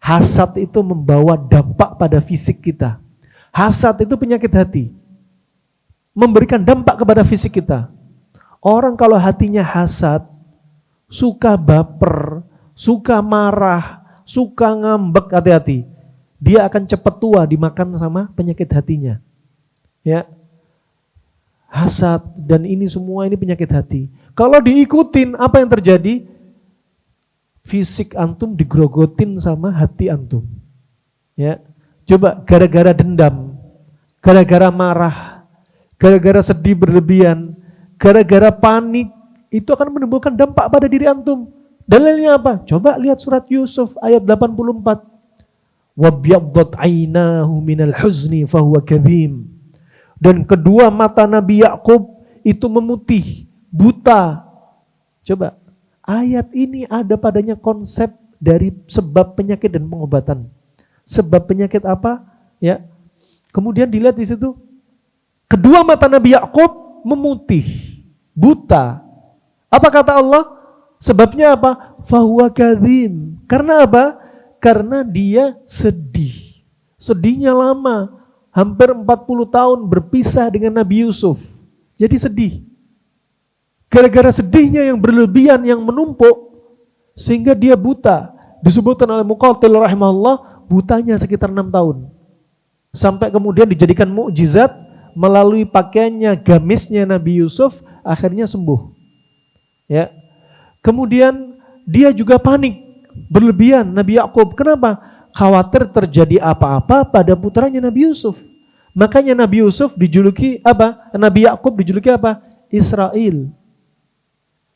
Hasad itu membawa dampak pada fisik kita. Hasad itu penyakit hati. Memberikan dampak kepada fisik kita. Orang kalau hatinya hasad, suka baper, suka marah, suka ngambek, hati-hati. Dia akan cepat tua dimakan sama penyakit hatinya. Ya. Hasad dan ini semua ini penyakit hati. Kalau diikutin, apa yang terjadi? Fisik antum digrogotin sama hati antum. Ya. Coba gara-gara dendam, gara-gara marah, gara-gara sedih berlebihan, gara-gara panik, itu akan menimbulkan dampak pada diri antum. Dalilnya apa? Coba lihat surat Yusuf ayat 84. Wabyaddat 'ainahu minal huzni fahuwa kadhim. Dan kedua mata Nabi Yakub itu memutih, buta. Coba, ayat ini ada padanya konsep dari sebab penyakit dan pengobatan. Sebab penyakit apa? Ya. Kemudian dilihat di situ, kedua mata Nabi Yakub memutih, buta. Apa kata Allah? Sebabnya apa? Fahuwa kadhim. Karena apa? Karena dia sedih. Sedihnya lama. Hampir 40 tahun berpisah dengan Nabi Yusuf. Jadi sedih. Gara-gara sedihnya yang berlebihan, yang menumpuk, sehingga dia buta. Disebutkan oleh Muqatil rahimahullah, butanya sekitar 6 tahun. Sampai kemudian dijadikan mukjizat melalui pakaiannya, gamisnya Nabi Yusuf, akhirnya sembuh. Ya. Kemudian dia juga panik, berlebihan Nabi Yakub. Kenapa? Khawatir terjadi apa-apa pada putranya Nabi Yusuf. Makanya Nabi Yusuf dijuluki apa? Nabi Yakub dijuluki apa? Israel.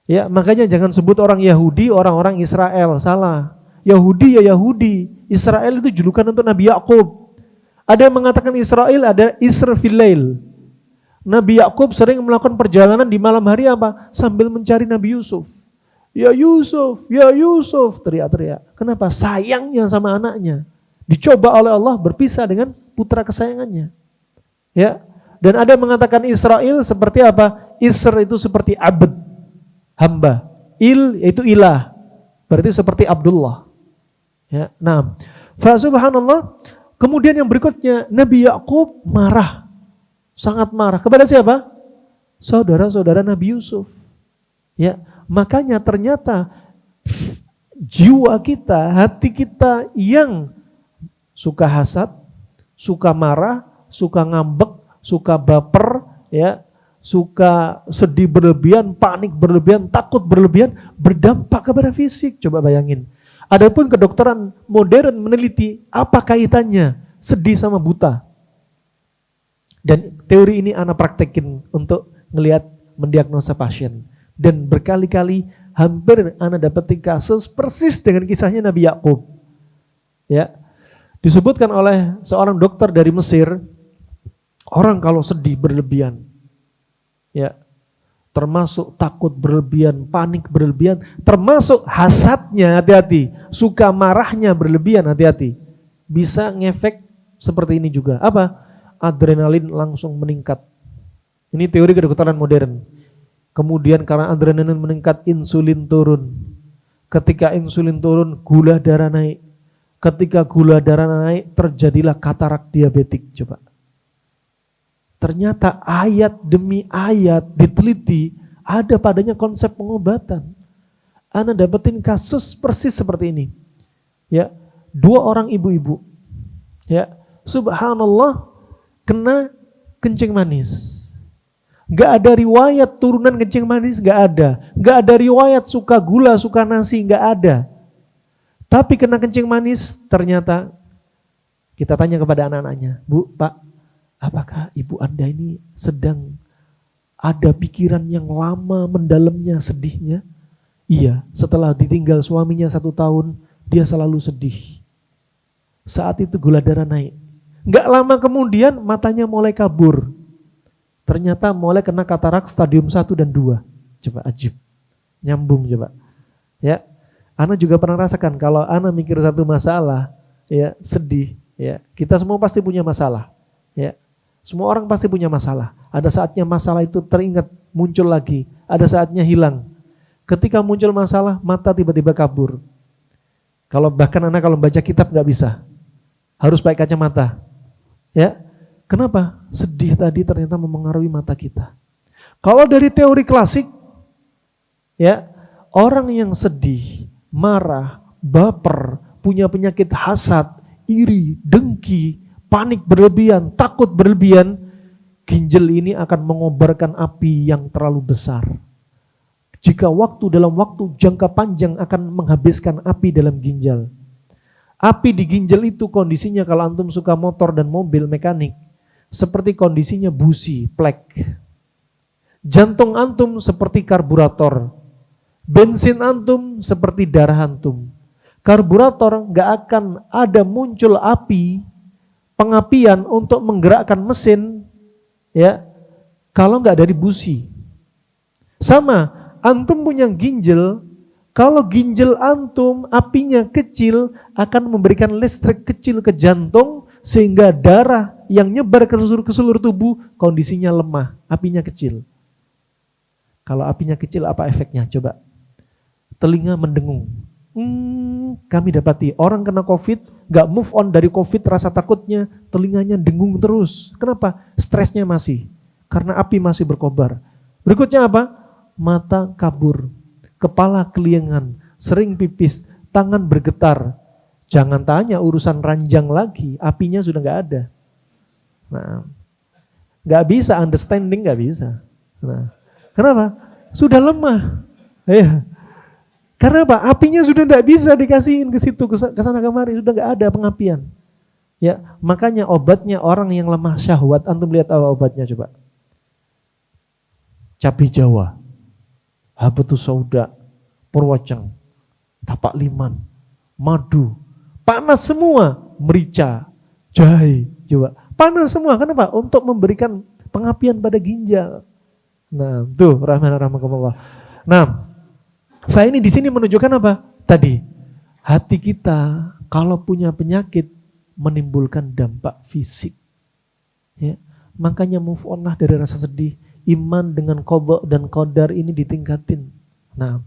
Ya, makanya jangan sebut orang Yahudi, orang-orang Israel, salah. Yahudi ya Yahudi, Israel itu julukan untuk Nabi Yakub. Ada yang mengatakan Israel, ada Isra fil Lail. Nabi Yakub sering melakukan perjalanan di malam hari apa? Sambil mencari Nabi Yusuf. Ya Yusuf, ya Yusuf, teriak-teriak. Kenapa? Sayangnya sama anaknya. Dicoba oleh Allah berpisah dengan putra kesayangannya. Ya. Dan ada yang mengatakan Israel seperti apa? Isr itu seperti abd, hamba. Il yaitu ilah. Berarti seperti Abdullah. Ya. Nah, fa subhanallah. Kemudian yang berikutnya Nabi Yakub marah. Sangat marah. Kepada siapa? Saudara-saudara Nabi Yusuf. Ya. Makanya ternyata jiwa kita, hati kita yang suka hasad, suka marah, suka ngambek, suka baper, ya, suka sedih berlebihan, panik berlebihan, takut berlebihan, berdampak kepada fisik. Coba bayangin. Adapun kedokteran modern meneliti apa kaitannya sedih sama buta. Dan teori ini anak praktekin untuk ngelihat mendiagnosa pasien. Dan berkali-kali hampir anak dapetin kasus persis dengan kisahnya Nabi Yakub. Ya. Disebutkan oleh seorang dokter dari Mesir, orang kalau sedih berlebihan, ya, termasuk takut berlebihan, panik berlebihan, termasuk hasadnya, hati-hati, suka marahnya berlebihan, hati-hati, bisa ngefek seperti ini juga. Apa? Adrenalin langsung meningkat. Ini teori kedokteran modern. Kemudian karena adrenalin meningkat, insulin turun. Ketika insulin turun, gula darah naik. Ketika gula darah naik, terjadilah katarak diabetik. Coba. Ternyata ayat demi ayat diteliti, ada padanya konsep pengobatan. Ana dapetin kasus persis seperti ini. Ya, 2 orang ibu-ibu. Ya, subhanallah, kena kencing manis. Gak ada riwayat turunan kencing manis, gak ada. Gak ada riwayat suka gula, suka nasi, gak ada. Tapi kena kencing manis, ternyata kita tanya kepada anak-anaknya, Bu, Pak, apakah ibu Anda ini sedang ada pikiran yang lama mendalamnya sedihnya? Iya, setelah ditinggal suaminya 1 tahun, dia selalu sedih. Saat itu gula darah naik. Gak lama kemudian matanya mulai kabur. Ternyata mulai kena katarak stadium 1 dan 2. Coba ajib. Nyambung coba. Ya. Ana juga pernah rasakan kalau ana mikir satu masalah, ya, sedih, ya. Kita semua pasti punya masalah, ya. Semua orang pasti punya masalah. Ada saatnya masalah itu teringat, muncul lagi. Ada saatnya hilang. Ketika muncul masalah, mata tiba-tiba kabur. Bahkan anak kalau baca kitab nggak bisa, harus pakai kacamata. Ya, kenapa? Sedih tadi ternyata memengaruhi mata kita. Kalau dari teori klasik, ya, orang yang sedih, marah, baper, punya penyakit hasad, iri, dengki, panik berlebihan, takut berlebihan, ginjal ini akan mengobarkan api yang terlalu besar. Jika dalam waktu jangka panjang akan menghabiskan api dalam ginjal. Api di ginjal itu kondisinya kalau antum suka motor dan mobil mekanik, seperti kondisinya busi, plek. Jantung antum seperti karburator. Bensin antum seperti darah antum. Karburator gak akan ada muncul api, pengapian untuk menggerakkan mesin, ya, kalau gak dari busi. Sama, antum punya ginjal, kalau ginjal antum apinya kecil akan memberikan listrik kecil ke jantung sehingga darah yang nyebar ke seluruh tubuh kondisinya lemah, apinya kecil. Kalau apinya kecil apa efeknya? Coba. Telinga mendengung. Kami dapati orang kena COVID gak move on dari COVID, rasa takutnya telinganya dengung terus. Kenapa? Stresnya masih. Karena api masih berkobar. Berikutnya apa? Mata kabur, kepala keliengan, sering pipis, tangan bergetar. Jangan tanya urusan ranjang lagi, apinya sudah gak ada. Nah, gak bisa understanding, gak bisa. Nah, kenapa? Sudah lemah. Ya. Karena apa? Apinya sudah gak bisa dikasihin ke situ, ke sana kemari, sudah gak ada pengapian. Ya, makanya obatnya orang yang lemah syahwat, antum lihat apa obatnya coba. Cabai Jawa, habatus sauda, purwacang, tapak liman, madu, panas semua, merica, jahe, coba. Panas semua, kenapa? Untuk memberikan pengapian pada ginjal. Nah, tuh rahmatullah. Nah, ini di sini menunjukkan apa? Tadi, hati kita kalau punya penyakit menimbulkan dampak fisik. Ya, makanya move on lah dari rasa sedih. Iman dengan qadha dan qadar ini ditingkatin. Nah,